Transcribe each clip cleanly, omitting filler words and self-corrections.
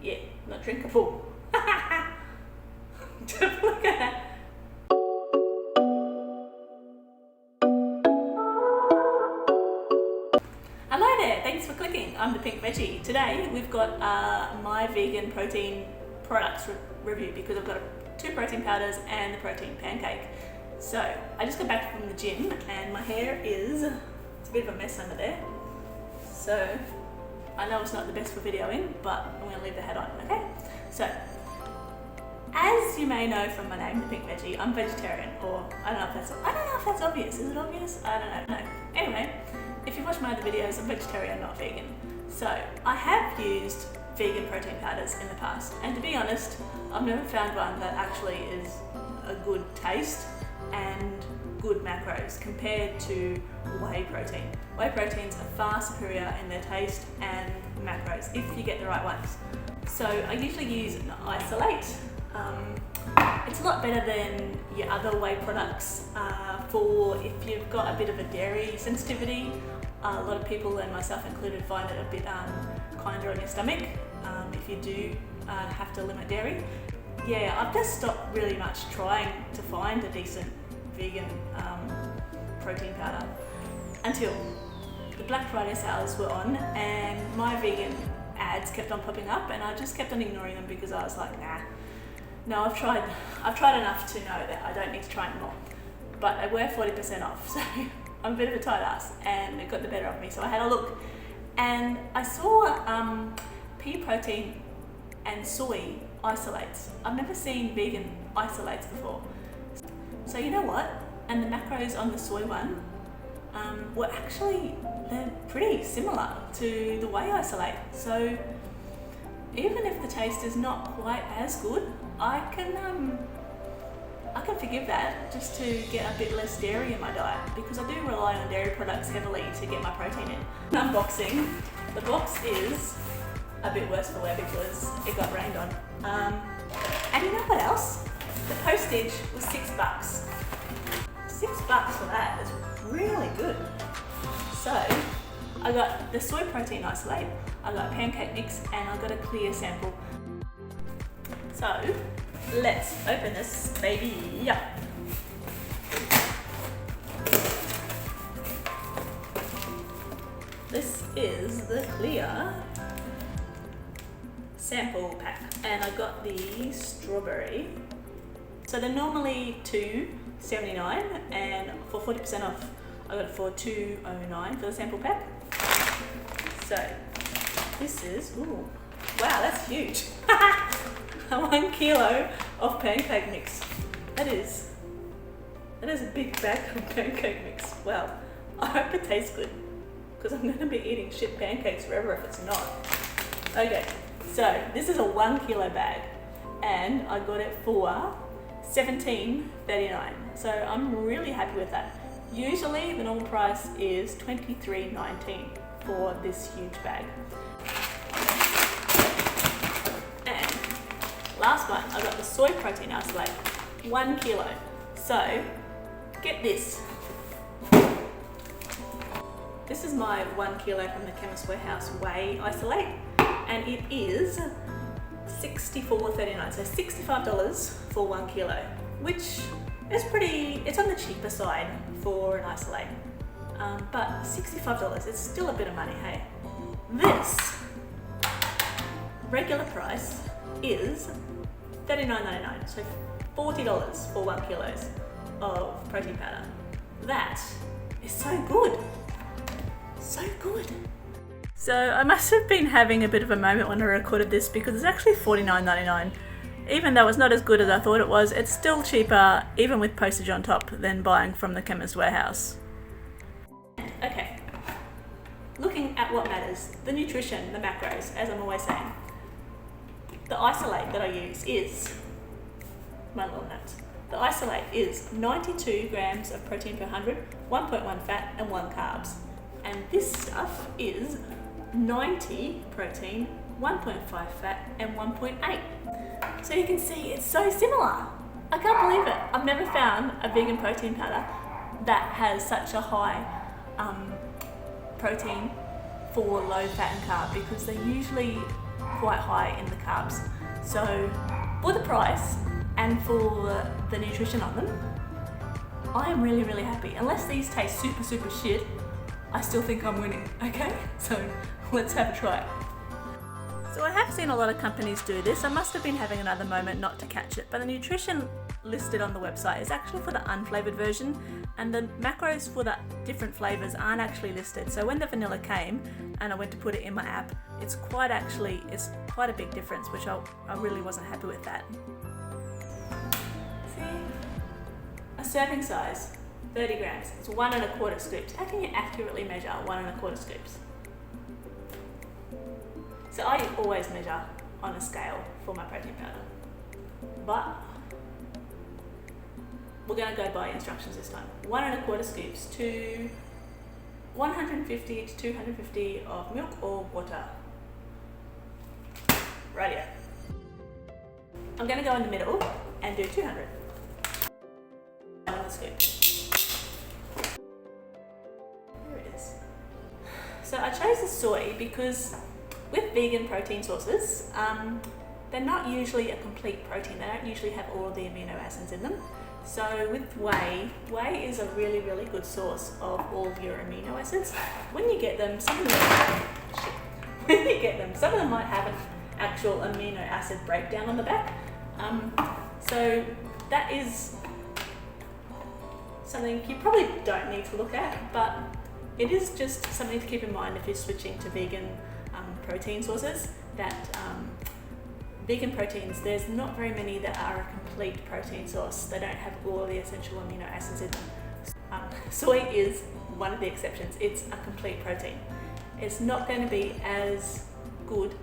Yeah, not drinkable. Look at that. Hello there, thanks for clicking. I'm the Pink Veggie. Today we've got MyVegan protein products review because I've got 2 protein powders and the protein pancake. So I just got back from the gym and my hair it's a bit of a mess under there. So I know it's not the best for videoing, but I'm going to leave the hat on, okay? So, as you may know from my name, the Pink Veggie, I'm vegetarian, or I don't know if that's obvious. Is it obvious? I don't know. No. Anyway, if you've watched my other videos, I'm vegetarian, not vegan. So I have used vegan protein powders in the past, and to be honest, I've never found one that actually is a good taste and good macros compared to whey protein. Whey proteins are far superior in their taste and macros if you get the right ones. So I usually use an isolate. It's a lot better than your other whey products for if you've got a bit of a dairy sensitivity. A lot of people, and myself included, find it a bit kinder on your stomach if you do have to limit dairy. Yeah, I've just stopped really much trying to find a decent vegan protein powder until the Black Friday sales were on and MyVegan ads kept on popping up, and I just kept on ignoring them because I was like, nah, no, I've tried enough to know that I don't need to try anymore. But they were 40% off, so I'm a bit of a tight ass and it got the better of me. So I had a look and I saw pea protein and soy isolates. I've never seen vegan isolates before. So you know what? And the macros on the soy one were actually, they're pretty similar to the whey isolate. So even if the taste is not quite as good, I can forgive that just to get a bit less dairy in my diet, because I do rely on dairy products heavily to get my protein in. Unboxing, the box is a bit worse for wear because it got rained on. And you know what else? The postage was $6. $6 for that is really good. So I got the soy protein isolate, I got a pancake mix, and I got a clear sample. So let's open this baby. Yeah. This is the clear sample pack, and I got the strawberry. So they're normally $2.79, and for 40% off I got it for $2.09 for the sample pack. So this is, ooh, wow, that's huge. 1 kilo of pancake mix. That is a big bag of pancake mix. Wow, I hope it tastes good, because I'm going to be eating shit pancakes forever if it's not. Okay, so this is a 1 kilo bag and I got it for $17.39. So I'm really happy with that. Usually the normal price is $23.19 for this huge bag. And last one, I got the soy protein isolate, 1 kilo. So get this. This is my 1 kilo from the Chemist Warehouse whey isolate, and it is $64.39, so $65 for 1 kilo, which is it's on the cheaper side for an isolate, but $65, it's still a bit of money, hey? This regular price is $39.99, so $40 for 1 kilo of protein powder. That is so good. So good. So I must have been having a bit of a moment when I recorded this, because it's actually $49.99. Even though it's not as good as I thought it was, it's still cheaper, even with postage on top, than buying from the Chemist Warehouse. Okay, looking at what matters, the nutrition, the macros, as I'm always saying. The isolate that I use is, my little notes, the isolate is 92 grams of protein per 100, 1.1 fat and 1 carbs. And this stuff is 90 protein, 1.5 fat and 1.8. So you can see it's so similar. I can't believe it. I've never found a vegan protein powder that has such a high protein for low fat and carb, because they're usually quite high in the carbs. So for the price and for the nutrition on them, I am really, really happy. Unless these taste super, super shit, I still think I'm winning, okay? So let's have a try. So I have seen a lot of companies do this. I must have been having another moment not to catch it, but the nutrition listed on the website is actually for the unflavoured version, and the macros for the different flavours aren't actually listed. So when the vanilla came and I went to put it in my app, it's quite a big difference, which I really wasn't happy with that. See? A serving size, 30 grams. It's 1 1/4 scoops. How can you accurately measure 1 1/4 scoops? So I always measure on a scale for my protein powder, but we're going to go by instructions this time. 1 1/4 scoops to 150 to 250 of milk or water. Rightio. I'm going to go in the middle and do 200 on the scoop. There it is. So I chose the soy because with vegan protein sources, they're not usually a complete protein. They don't usually have all of the amino acids in them. So with whey is a really, really good source of all of your amino acids. When you get them, some of them might have an actual amino acid breakdown on the back. So that is something you probably don't need to look at, but it is just something to keep in mind if you're switching to vegan protein sources, that vegan proteins, there's not very many that are a complete protein source. They don't have all the essential amino acids in them. Soy is one of the exceptions. It's a complete protein. It's not going to be as good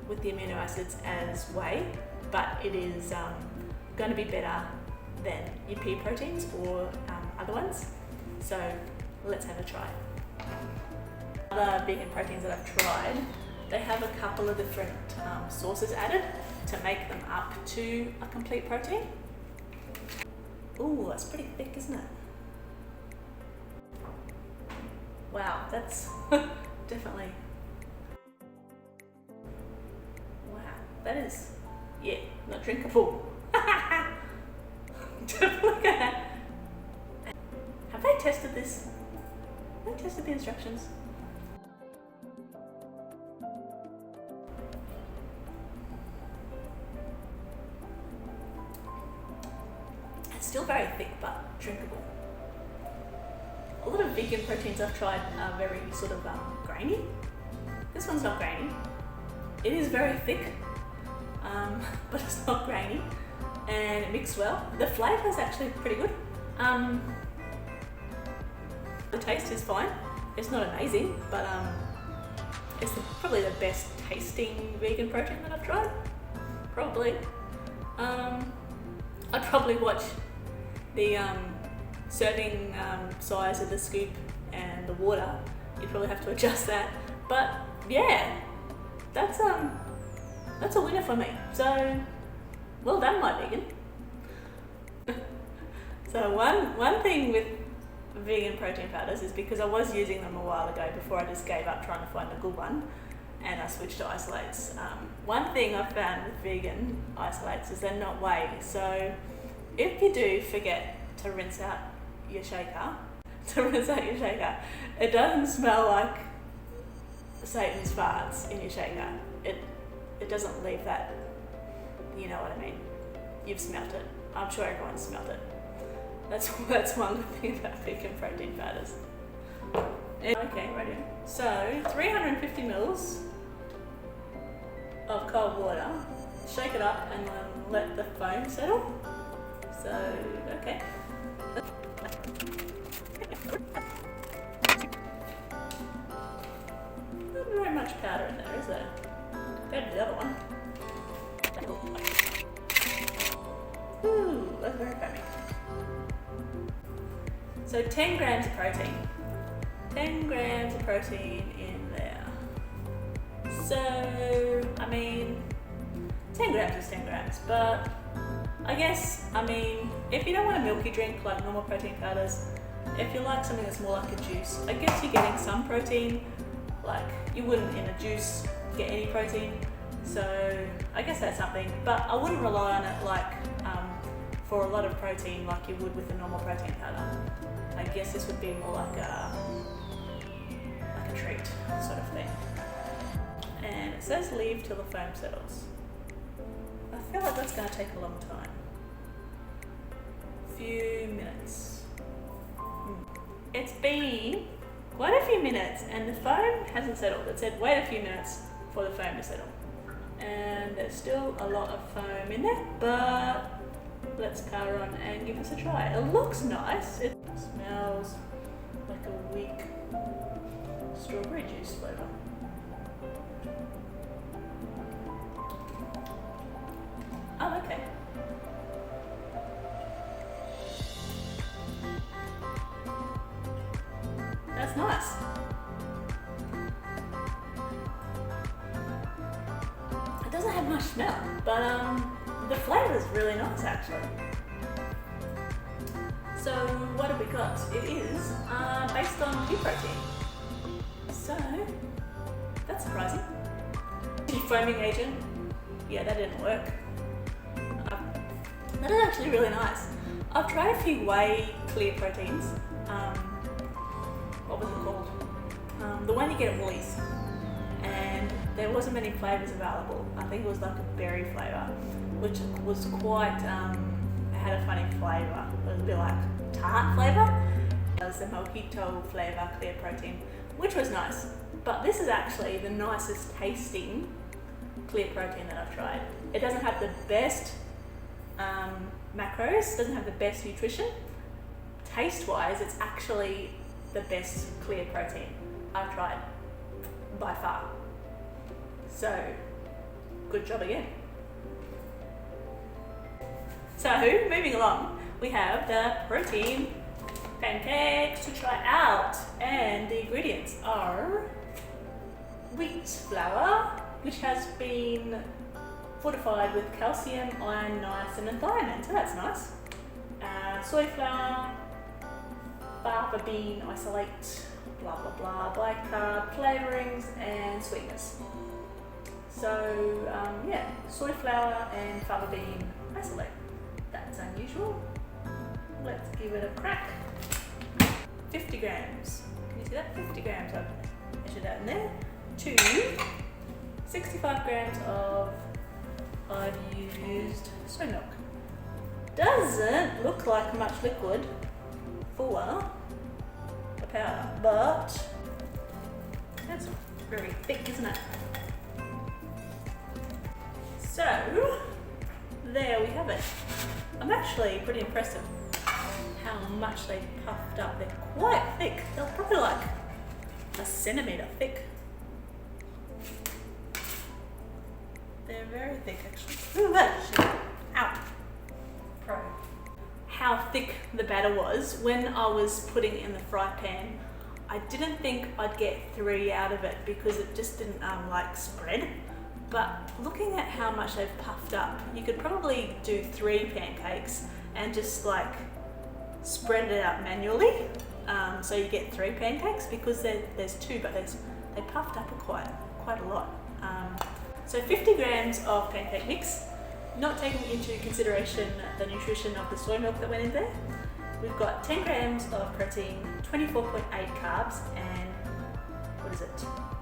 with the amino acids as whey, but it is going to be better than your pea proteins or other ones. So let's have a try. Other vegan proteins that I've tried, they have a couple of different sources added to make them up to a complete protein. Ooh, that's pretty thick, isn't it? Wow, that's definitely, wow, that is, yeah, not drinkable. Look at that. Have they tested this? Have they tested the instructions? It's still very thick but drinkable. A lot of vegan proteins I've tried are very sort of grainy. This one's not grainy. It is very thick, but it's not grainy, and it mixed well. The flavour is actually pretty good. The taste is fine. It's not amazing, but it's probably the best tasting vegan protein that I've tried. Probably. I'd probably watch the serving size of the scoop and the water. You'd probably have to adjust that. But yeah, that's a winner for me. So well done, MyVegan. So one thing with vegan protein powders is, because I was using them a while ago before I just gave up trying to find a good one, and I switched to isolates. One thing I've found with vegan isolates is they're not whey. So if you do forget to rinse out your shaker, it doesn't smell like Satan's farts in your shaker. It doesn't leave that, you know what I mean. You've smelt it. I'm sure everyone's smelt it. That's one good thing about vegan protein powders. Okay, ready. So 350 mils of cold water. Shake it up and then let the foam settle. So okay. Not very much powder in there, is there? Compared to the other one. Ooh, that's very foamy. So 10 grams of protein. 10 grams of protein in there. So, I mean, 10 grams is 10 grams, but I guess, I mean, if you don't want a milky drink like normal protein powders, if you like something that's more like a juice, I guess you're getting some protein. Like, you wouldn't in a juice get any protein. So I guess that's something, but I wouldn't rely on it like for a lot of protein like you would with a normal protein powder. I guess this would be more like a treat sort of thing. And it says leave till the foam settles. I feel like that's going to take a long time. Few minutes. It's been quite a few minutes and the foam hasn't settled. It said wait a few minutes for the foam to settle. And there's still a lot of foam in there, but let's power on and give this a try. It looks nice. It smells like a weak strawberry juice flavour. Oh, okay. That's nice. It doesn't have much smell, but the flavour is really nice actually. So what have we got? It is based on pea protein. So that's surprising. Foaming agent. Yeah, that didn't work. That is actually really nice. I've tried a few whey clear proteins. What was it called? The one you get at Woolies. And there wasn't many flavours available. I think it was like a berry flavour, which was quite, it had a funny flavour. It was a bit like tart flavour. It was the mojito flavour clear protein, which was nice. But this is actually the nicest tasting clear protein that I've tried. It doesn't have the best macros, doesn't have the best nutrition. Taste-wise, it's actually the best clear protein I've tried by far. So, good job again. So, moving along, we have the protein pancakes to try out, and the ingredients are wheat flour, which has been fortified with calcium, iron, niacin and thiamine, so that's nice. Soy flour, fava bean isolate, blah blah blah, bicarb, flavourings and sweeteners. So yeah, soy flour and fava bean isolate. That's unusual. Let's give it a crack. 50 grams. Can you see that? 50 grams I've measured out in there. To 65 grams of I've used soy milk. Doesn't look like much liquid for the powder, but that's very thick, isn't it? So, there we have it. I'm actually pretty impressed with how much they puffed up. They're quite thick. They're probably like a centimetre thick. They're very thick actually. Ooh, ow. Pro. How thick the batter was when I was putting it in the fry pan. I didn't think I'd get 3 out of it because it just didn't like spread. But looking at how much they've puffed up, you could probably do 3 pancakes and just like spread it out manually. So you get 3 pancakes because there's 2, but they puffed up quite a lot. So 50 grams of pancake mix, not taking into consideration the nutrition of the soy milk that went in there. We've got 10 grams of protein, 24.8 carbs, and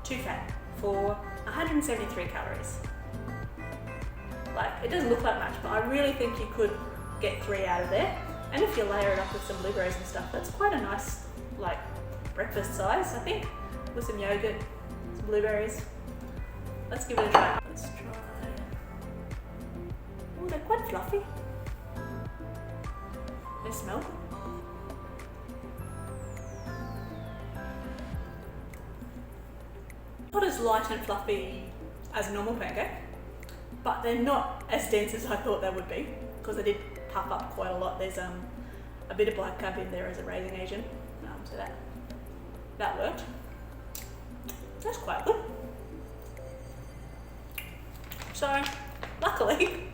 2 fat for 173 calories. Like, it doesn't look like much, but I really think you could get 3 out of there. And if you layer it up with some blueberries and stuff, that's quite a nice, like, breakfast size, I think, with some yogurt, some blueberries. Let's give it a try. Let's try. Oh, they're quite fluffy. They smell good. Not as light and fluffy as a normal pancake, but they're not as dense as I thought they would be, because they did puff up quite a lot. There's a bit of black currant in there as a raising agent, so that worked. That's quite good. So, luckily,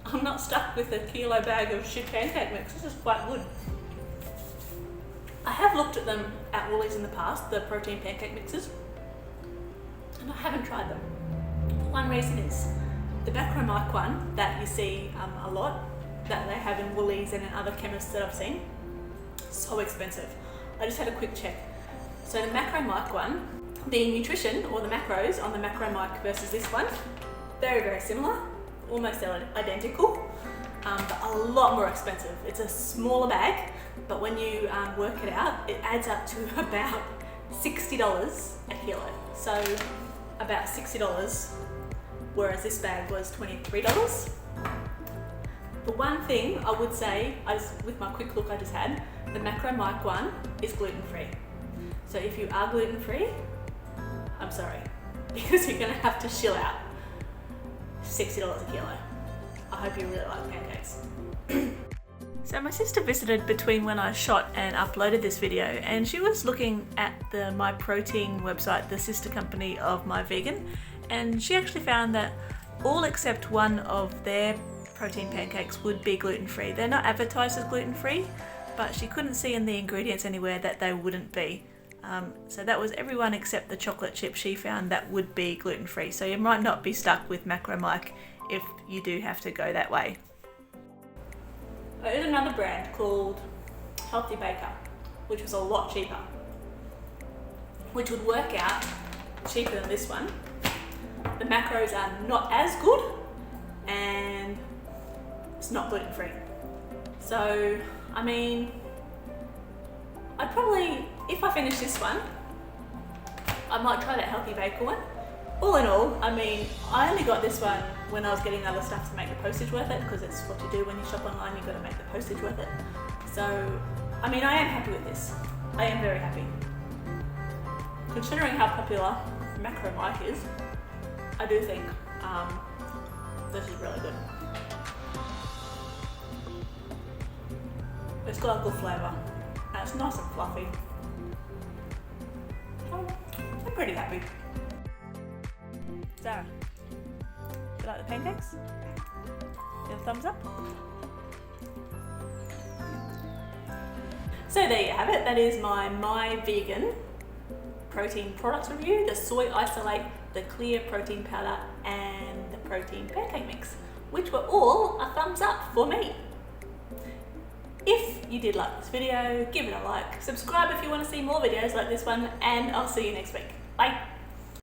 I'm not stuck with a kilo bag of shit pancake mix. This is quite good. I have looked at them at Woolies in the past, the protein pancake mixes, and I haven't tried them. One reason is the macromike one that you see a lot, that they have in Woolies and in other chemists that I've seen, so expensive. I just had a quick check. So the macromike one, the nutrition or the macros on the macromike versus this one, very, very similar, almost identical, but a lot more expensive. It's a smaller bag, but when you work it out, it adds up to about $60 a kilo. So about $60, whereas this bag was $23. The one thing I would say, with my quick look I just had, the macromike one is gluten-free. So if you are gluten-free, I'm sorry, because you're gonna have to shill out $60 a kilo. I hope you really like pancakes. So my sister visited between when I shot and uploaded this video, and she was looking at the My Protein website, the sister company of MyVegan, and she actually found that all except one of their protein pancakes would be gluten-free. They're not advertised as gluten-free, but she couldn't see in the ingredients anywhere that they wouldn't be. So that was everyone except the chocolate chip she found that would be gluten-free. So you might not be stuck with macromike if you do have to go that way. There's another brand called Healthy Baker, which was a lot cheaper, which would work out cheaper than this one. The macros are not as good and it's not gluten-free. So, I mean, I'd probably, if I finish this one, I might try that Healthy Baker one. All in all, I mean, I only got this one when I was getting other stuff to make the postage worth it, because it's what you do when you shop online, you've got to make the postage worth it. So, I mean, I am happy with this. I am very happy. Considering how popular macromike is, I do think this is really good. It's got a good flavour, and it's nice and fluffy. So, I'm pretty happy. Sarah, do you like the pancakes? Give a thumbs up? So there you have it. That is my MyVegan protein products review, the soy isolate, the clear protein powder, and the protein pancake mix, which were all a thumbs up for me. If you did like this video, give it a like, subscribe if you want to see more videos like this one, and I'll see you next week. Bye.